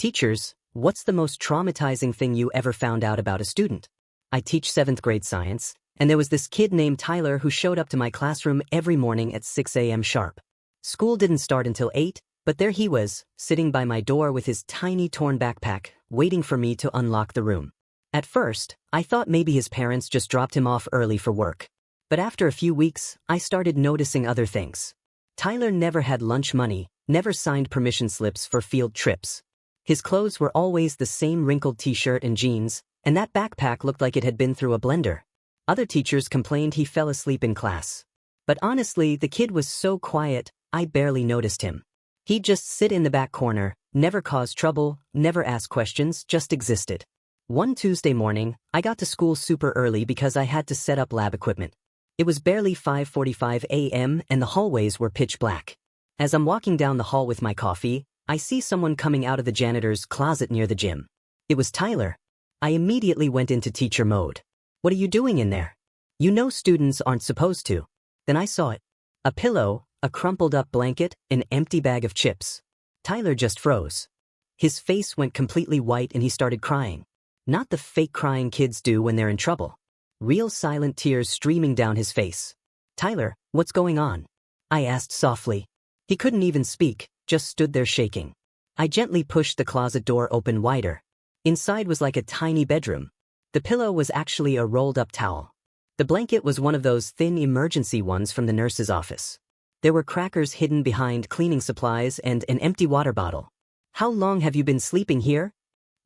Teachers, what's the most traumatizing thing you ever found out about a student? I teach 7th grade science, and there was this kid named Tyler who showed up to my classroom every morning at 6 a.m. sharp. School didn't start until 8, but there he was, sitting by my door with his tiny torn backpack, waiting for me to unlock the room. At first, I thought maybe his parents just dropped him off early for work. But after a few weeks, I started noticing other things. Tyler never had lunch money, never signed permission slips for field trips. His clothes were always the same wrinkled t-shirt and jeans, and that backpack looked like it had been through a blender. Other teachers complained he fell asleep in class. But honestly, the kid was so quiet, I barely noticed him. He'd just sit in the back corner, never cause trouble, never ask questions, just existed. One Tuesday morning, I got to school super early because I had to set up lab equipment. It was barely 5:45 a.m. and the hallways were pitch black. As I'm walking down the hall with my coffee, I see someone coming out of the janitor's closet near the gym. It was Tyler. I immediately went into teacher mode. "What are you doing in there? You know students aren't supposed to." Then I saw it. A pillow, a crumpled up blanket, an empty bag of chips. Tyler just froze. His face went completely white and he started crying. Not the fake crying kids do when they're in trouble. Real silent tears streaming down his face. "Tyler, what's going on?" I asked softly. He couldn't even speak, just stood there shaking. I gently pushed the closet door open wider. Inside was like a tiny bedroom. The pillow was actually a rolled-up towel. The blanket was one of those thin emergency ones from the nurse's office. There were crackers hidden behind cleaning supplies and an empty water bottle. "How long have you been sleeping here?"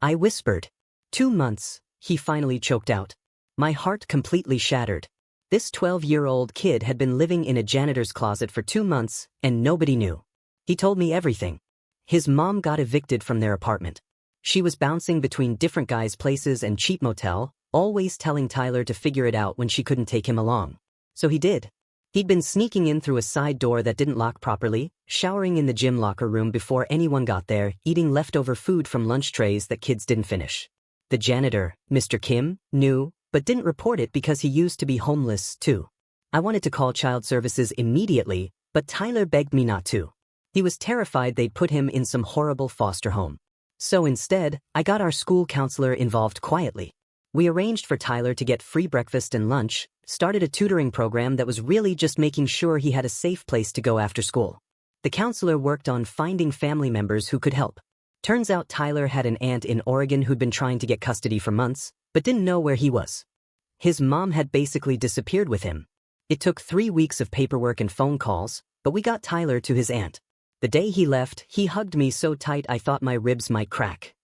I whispered. 2 months, he finally choked out. My heart completely shattered. This 12-year-old kid had been living in a janitor's closet for 2 months, and nobody knew. He told me everything. His mom got evicted from their apartment. She was bouncing between different guys' places and cheap motel, always telling Tyler to figure it out when she couldn't take him along. So he did. He'd been sneaking in through a side door that didn't lock properly, showering in the gym locker room before anyone got there, eating leftover food from lunch trays that kids didn't finish. The janitor, Mr. Kim, knew, but didn't report it because he used to be homeless, too. I wanted to call child services immediately, but Tyler begged me not to. He was terrified they'd put him in some horrible foster home. So instead, I got our school counselor involved quietly. We arranged for Tyler to get free breakfast and lunch, started a tutoring program that was really just making sure he had a safe place to go after school. The counselor worked on finding family members who could help. Turns out Tyler had an aunt in Oregon who'd been trying to get custody for months, but didn't know where he was. His mom had basically disappeared with him. It took 3 weeks of paperwork and phone calls, but we got Tyler to his aunt. The day he left, he hugged me so tight I thought my ribs might crack.